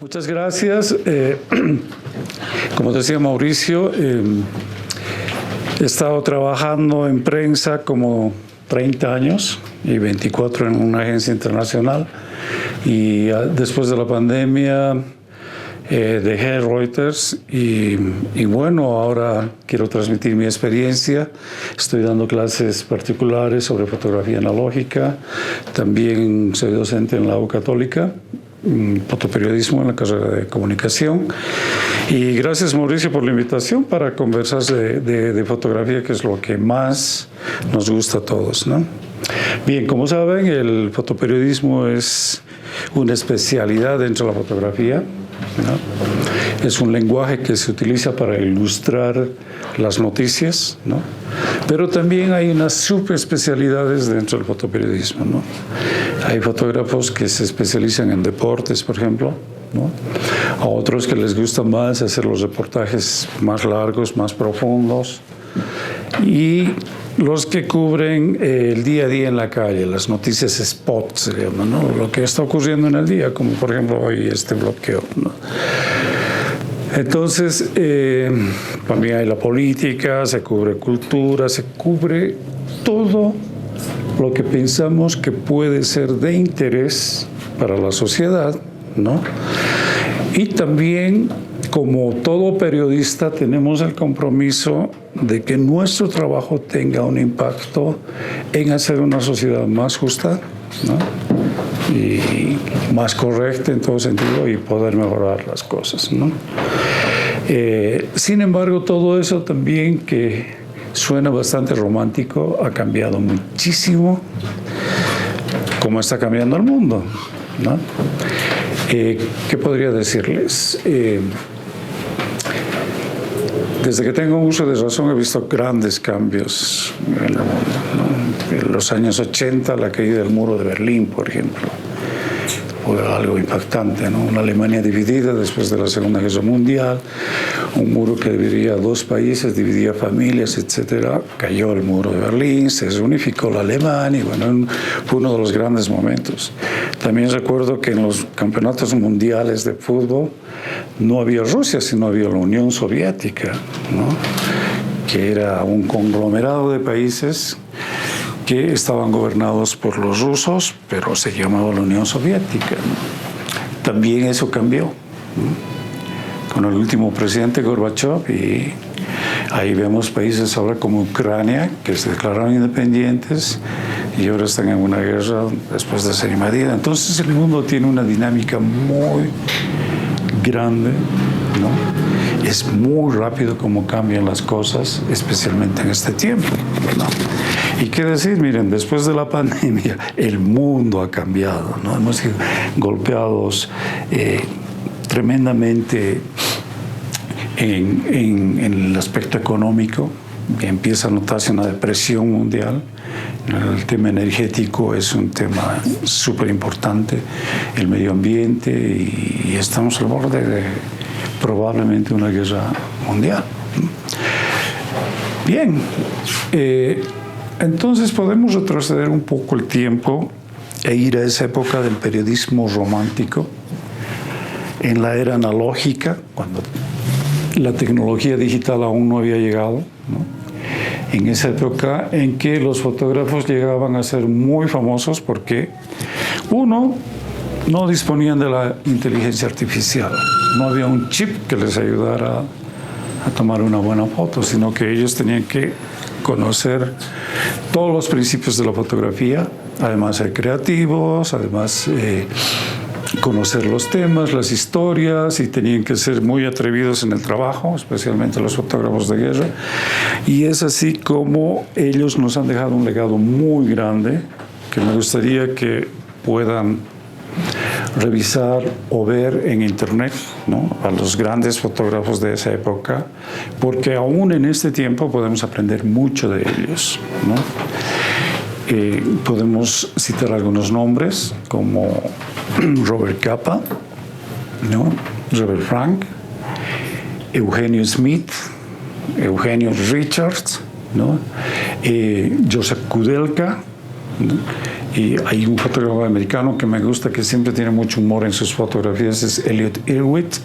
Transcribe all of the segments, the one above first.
Muchas gracias. Como decía Mauricio, he estado trabajando en prensa como 30 años y 24 en una agencia internacional. Y después de la pandemia dejé Reuters y bueno, ahora quiero transmitir mi experiencia. Estoy dando clases particulares sobre fotografía analógica. También soy docente en la U Católica, fotoperiodismo en la carrera de comunicación. Y gracias, Mauricio, por la invitación para conversar de fotografía, que es lo que más nos gusta a todos, ¿no? Bien, como saben, el fotoperiodismo es una especialidad dentro de la fotografía, ¿no? Es un lenguaje que se utiliza para ilustrar las noticias, ¿no? Pero también hay unas subespecialidades dentro del fotoperiodismo, ¿no? Hay fotógrafos que se especializan en deportes, por ejemplo, ¿no? A otros que les gusta más hacer los reportajes más largos, más profundos. Y los que cubren el día a día en la calle, las noticias spot, se llama, ¿no? Lo que está ocurriendo en el día, como por ejemplo hoy este bloqueo, ¿no? Entonces, también hay la política, se cubre cultura, se cubre todo lo que pensamos que puede ser de interés para la sociedad, ¿no? Y también, como todo periodista, tenemos el compromiso de que nuestro trabajo tenga un impacto en hacer una sociedad más justa, ¿no? Y más correcta en todo sentido y poder mejorar las cosas, ¿no? Sin embargo, todo eso también, que suena bastante romántico, ha cambiado muchísimo, como está cambiando el mundo, ¿no? ¿Qué podría decirles? Desde que tengo uso de razón he visto grandes cambios en el mundo, ¿no? En los años 80, la caída del muro de Berlín, por ejemplo, fue algo impactante, ¿no? Una Alemania dividida después de la Segunda Guerra Mundial, un muro que dividía dos países, dividía familias, etcétera. Cayó el muro de Berlín, se reunificó la Alemania y bueno, fue uno de los grandes momentos. También recuerdo que en los campeonatos mundiales de fútbol no había Rusia, sino había la Unión Soviética, ¿no? Que era un conglomerado de países que estaban gobernados por los rusos, pero se llamaba la Unión Soviética, ¿no? También eso cambió, ¿no? Con el último presidente Gorbachev, y ahí vemos países ahora como Ucrania, que se declararon independientes y ahora están en una guerra después de ser invadida. Entonces el mundo tiene una dinámica muy grande, ¿no? Es muy rápido como cambian las cosas, especialmente en este tiempo, ¿no? Y qué decir, miren, después de la pandemia el mundo ha cambiado, ¿no? Hemos sido golpeados tremendamente en el aspecto económico. Empieza a notarse una depresión mundial. El tema energético es un tema súper importante, el medio ambiente, y estamos al borde de probablemente una guerra mundial. Bien, entonces podemos retroceder un poco el tiempo e ir a esa época del periodismo romántico, en la era analógica, cuando la tecnología digital aún no había llegado, ¿no? En esa época en que los fotógrafos llegaban a ser muy famosos porque, uno, no disponían de la inteligencia artificial, no había un chip que les ayudara a tomar una buena foto, sino que ellos tenían que conocer todos los principios de la fotografía, además ser creativos, además conocer los temas, las historias, y tenían que ser muy atrevidos en el trabajo, especialmente los fotógrafos de guerra. Y es así como ellos nos han dejado un legado muy grande que me gustaría que puedan revisar o ver en internet, ¿no? A los grandes fotógrafos de esa época, porque aún en este tiempo podemos aprender mucho de ellos, ¿no? Podemos citar algunos nombres como Robert Capa, ¿no? Robert Frank, Eugenio Smith, Eugenio Richards, ¿no? Joseph Kudelka, ¿no? Y hay un fotógrafo americano que me gusta, que siempre tiene mucho humor en sus fotografías, es Elliot Erwitt,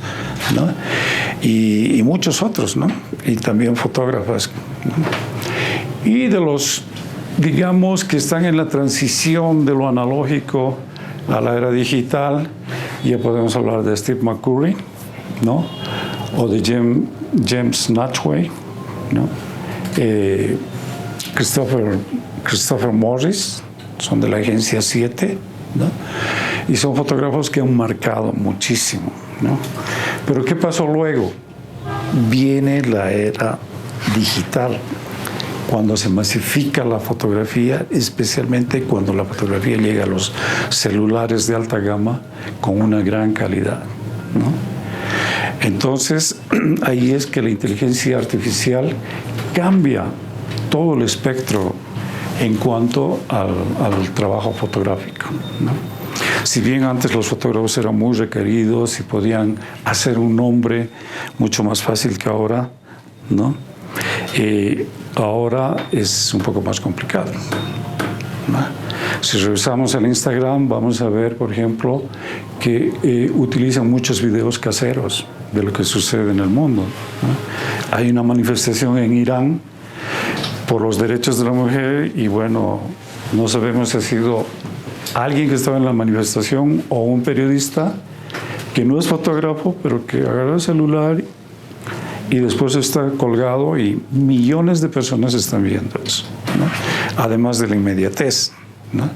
¿no? Y muchos otros, ¿no? Y también fotógrafas, ¿no? Y de los, digamos, que están en la transición de lo analógico a la era digital, ya podemos hablar de Steve McCurry, ¿no? O de James Natchway, ¿no? Christopher Morris, son de la agencia 7, ¿no? Y son fotógrafos que han marcado muchísimo, ¿no? Pero ¿qué pasó luego? Viene la era digital, cuando se masifica la fotografía, especialmente cuando la fotografía llega a los celulares de alta gama con una gran calidad, ¿no? Entonces, ahí es que la inteligencia artificial cambia todo el espectro en cuanto al trabajo fotográfico, ¿no? Si bien antes los fotógrafos eran muy requeridos y podían hacer un nombre mucho más fácil que ahora, ¿no? Ahora es un poco más complicado, ¿no? Si revisamos el Instagram, vamos a ver, por ejemplo, que utilizan muchos videos caseros de lo que sucede en el mundo, ¿no? Hay una manifestación en Irán por los derechos de la mujer y bueno, no sabemos si ha sido alguien que estaba en la manifestación o un periodista que no es fotógrafo, pero que agarra el celular y después está colgado y millones de personas están viendo eso, ¿no? Además de la inmediatez, ¿no?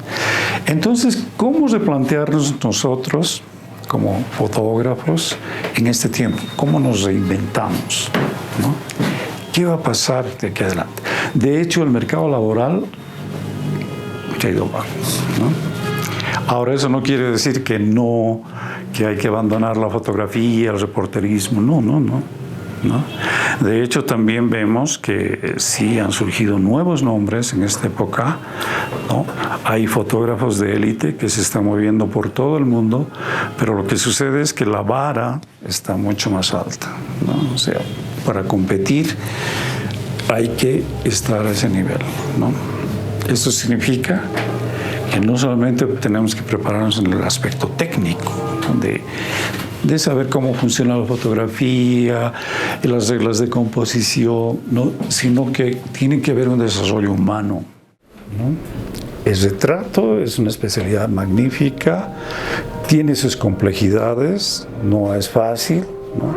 Entonces, ¿cómo replantearnos nosotros como fotógrafos en este tiempo? ¿Cómo nos reinventamos, ¿no? ¿Qué va a pasar de aquí adelante? De hecho, el mercado laboral se ha ido bajo, ¿no? Ahora, eso no quiere decir que hay que abandonar la fotografía, el reporterismo, no. De hecho, también vemos que sí han surgido nuevos nombres en esta época, ¿no? Hay fotógrafos de élite que se están moviendo por todo el mundo, pero lo que sucede es que la vara está mucho más alta, ¿no? O sea, para competir hay que estar a ese nivel, ¿no? Esto significa que no solamente tenemos que prepararnos en el aspecto técnico, de saber cómo funciona la fotografía y las reglas de composición, ¿no? Sino que tiene que haber un desarrollo humano, ¿no? El retrato es una especialidad magnífica, tiene sus complejidades, no es fácil, ¿no?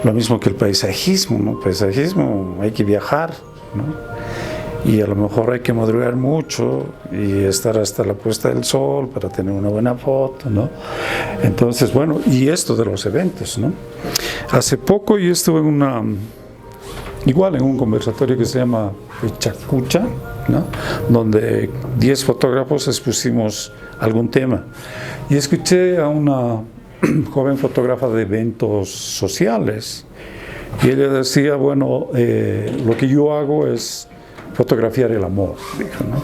Lo mismo que el paisajismo, ¿no? Paisajismo hay que viajar, ¿no? Y a lo mejor hay que madrugar mucho y estar hasta la puesta del sol para tener una buena foto, ¿no? Entonces, bueno, y esto de los eventos, ¿no? Hace poco yo estuve igual en un conversatorio que se llama Chacucha, ¿no? Donde 10 fotógrafos expusimos algún tema. Y escuché a una joven fotógrafa de eventos sociales y ella decía, bueno, lo que yo hago es fotografiar el amor, dijo, ¿no?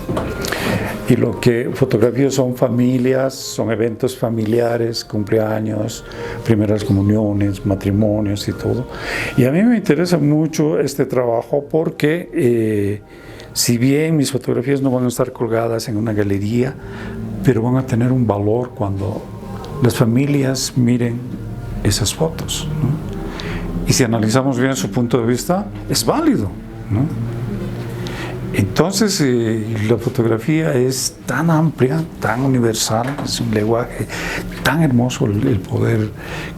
Y lo que fotografío son familias, son eventos familiares, cumpleaños, primeras comuniones, matrimonios y todo. Y a mí me interesa mucho este trabajo porque si bien mis fotografías no van a estar colgadas en una galería, pero van a tener un valor cuando las familias miren esas fotos, ¿no? Y si analizamos bien su punto de vista, es válido, ¿no? Entonces, la fotografía es tan amplia, tan universal, es un lenguaje tan hermoso el poder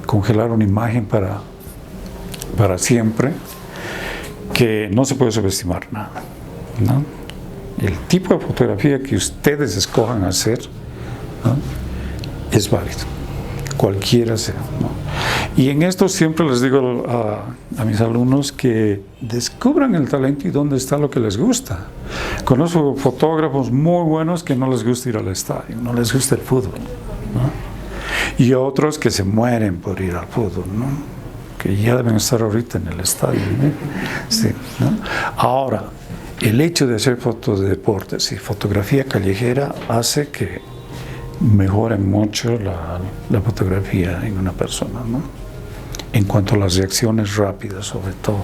congelar una imagen para siempre, que no se puede subestimar nada, ¿no? El tipo de fotografía que ustedes escojan hacer, ¿no? Es válido, cualquiera sea, ¿no? Y en esto siempre les digo a mis alumnos que descubran el talento y dónde está lo que les gusta. Conozco fotógrafos muy buenos que no les gusta ir al estadio, no les gusta el fútbol, ¿no? Y otros que se mueren por ir al fútbol, ¿no? Que ya deben estar ahorita en el estadio, ¿no? Sí, ¿no? Ahora, el hecho de hacer fotos de deportes y fotografía callejera hace que mejore mucho la fotografía en una persona, ¿no? En cuanto a las reacciones rápidas, sobre todo,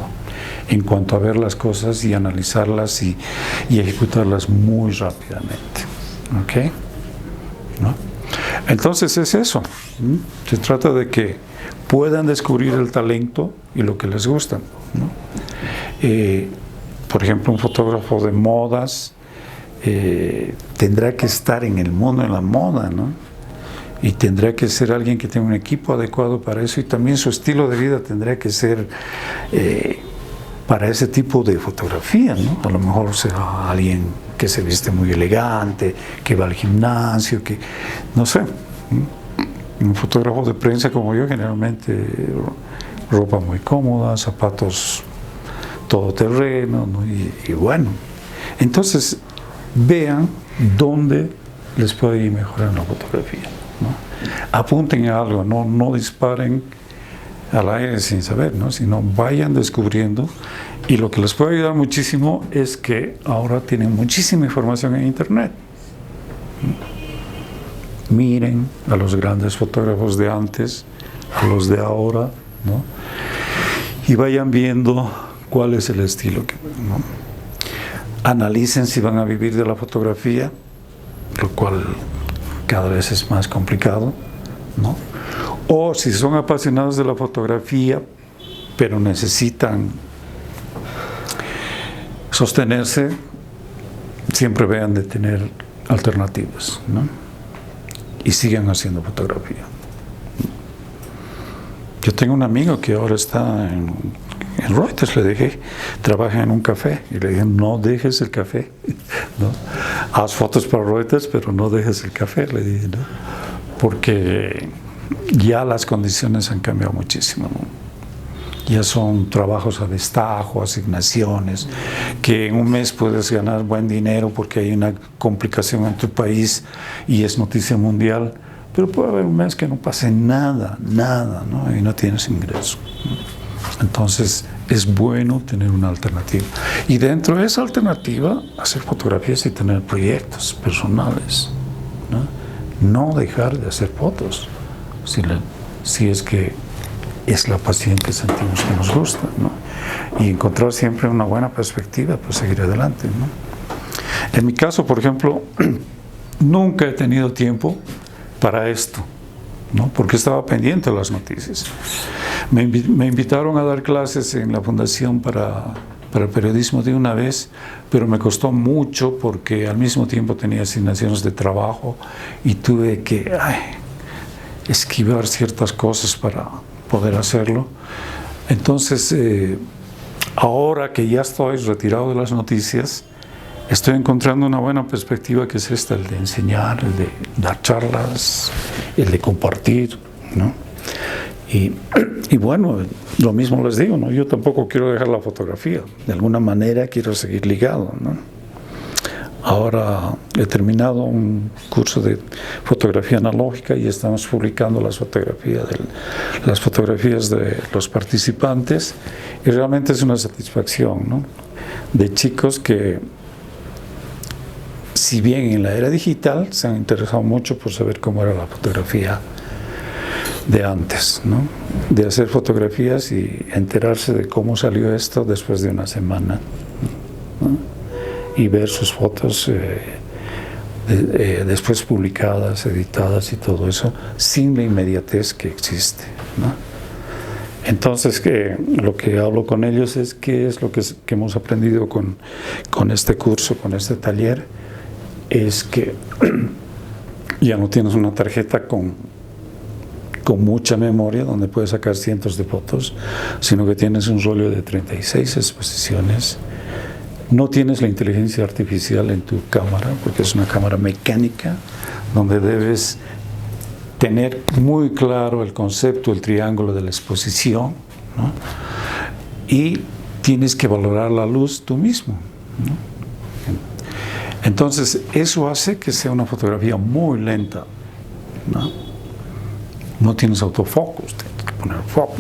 en cuanto a ver las cosas y analizarlas y ejecutarlas muy rápidamente, ¿Ok? ¿No? Entonces es eso. Se trata de que puedan descubrir el talento y lo que les gusta, ¿no? Por ejemplo, un fotógrafo de modas tendrá que estar en el mundo de la moda, ¿no? Y tendrá que ser alguien que tenga un equipo adecuado para eso, y también su estilo de vida tendrá que ser para ese tipo de fotografía, ¿no? A lo mejor será alguien que se viste muy elegante, que va al gimnasio, que no sé. Un fotógrafo de prensa como yo, generalmente ropa muy cómoda, zapatos todoterreno, ¿no? Y bueno, entonces vean dónde les puede ir mejor en la fotografía, ¿no? Apunten a algo, no disparen al aire sin saber, ¿no? Sino vayan descubriendo. Y lo que les puede ayudar muchísimo es que ahora tienen muchísima información en internet. Miren a los grandes fotógrafos de antes, a los de ahora, ¿no? Y vayan viendo cuál es el estilo que, ¿no? Analicen si van a vivir de la fotografía, lo cual cada vez es más complicado, ¿no? O si son apasionados de la fotografía, pero necesitan sostenerse, siempre vean de tener alternativas, ¿no? Y sigan haciendo fotografía. Yo tengo un amigo que ahora está en Reuters, le dije, trabaja en un café, y le dije, no dejes el café, ¿no? Haz fotos para Reuters, pero no dejes el café, le dije, ¿no? Porque ya las condiciones han cambiado muchísimo, ¿no? Ya son trabajos a destajo, asignaciones, que en un mes puedes ganar buen dinero porque hay una complicación en tu país y es noticia mundial, pero puede haber un mes que no pase nada, ¿no? Y no tienes ingreso, ¿no? Entonces es bueno tener una alternativa. Y dentro de esa alternativa, hacer fotografías y tener proyectos personales, ¿no? No dejar de hacer fotos, si es que es la pasión que sentimos que nos gusta, ¿no? Y encontrar siempre una buena perspectiva para seguir adelante, ¿no? En mi caso, por ejemplo, nunca he tenido tiempo para esto, ¿no? Porque estaba pendiente de las noticias. Me invitaron a dar clases en la Fundación para el Periodismo de una vez, pero me costó mucho porque al mismo tiempo tenía asignaciones de trabajo y tuve que esquivar ciertas cosas para poder hacerlo. Entonces, ahora que ya estoy retirado de las noticias, estoy encontrando una buena perspectiva, que es esta, el de enseñar, el de dar charlas, el de compartir, ¿no? Y bueno, lo mismo les digo, ¿no? Yo tampoco quiero dejar la fotografía, de alguna manera quiero seguir ligado, ¿no? Ahora he terminado un curso de fotografía analógica y estamos publicando las fotografías de los participantes, y realmente es una satisfacción, ¿no? De chicos que, si bien en la era digital, se han interesado mucho por saber cómo era la fotografía de antes, ¿no? De hacer fotografías y enterarse de cómo salió esto después de una semana, ¿no? Y ver sus fotos después publicadas, editadas y todo eso, sin la inmediatez que existe, ¿no? Entonces, lo que hablo con ellos es qué es lo que hemos aprendido con este curso, con este taller, es que ya no tienes una tarjeta con mucha memoria donde puedes sacar cientos de fotos, sino que tienes un rollo de 36 exposiciones. No tienes la inteligencia artificial en tu cámara, porque es una cámara mecánica, donde debes tener muy claro el concepto, el triángulo de la exposición, ¿no? Y tienes que valorar la luz tú mismo, ¿no? Entonces, eso hace que sea una fotografía muy lenta, ¿no? No tienes autofocus, tienes que poner foco.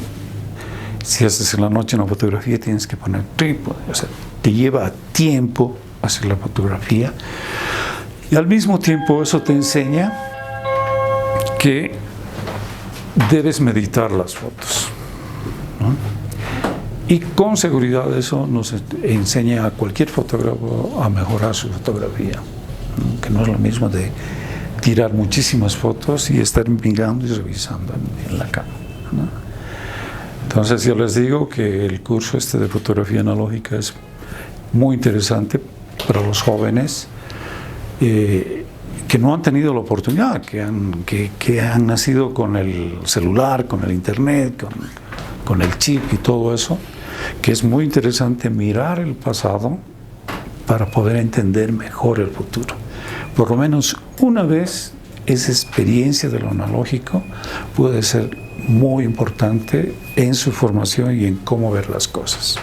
Si haces en la noche una fotografía, tienes que poner trípode. O sea, te lleva tiempo hacer la fotografía. Y al mismo tiempo eso te enseña que debes meditar las fotos, ¿no? Y con seguridad eso nos enseña a cualquier fotógrafo a mejorar su fotografía, ¿no? Que no es lo mismo de tirar muchísimas fotos y estar mirando y revisando en la cama, ¿no? Entonces yo les digo que el curso de fotografía analógica es muy interesante para los jóvenes que no han tenido la oportunidad, que han nacido con el celular, con el internet, con el chip y todo eso, que es muy interesante mirar el pasado para poder entender mejor el futuro. Por lo menos una vez esa experiencia de lo analógico puede ser muy importante en su formación y en cómo ver las cosas.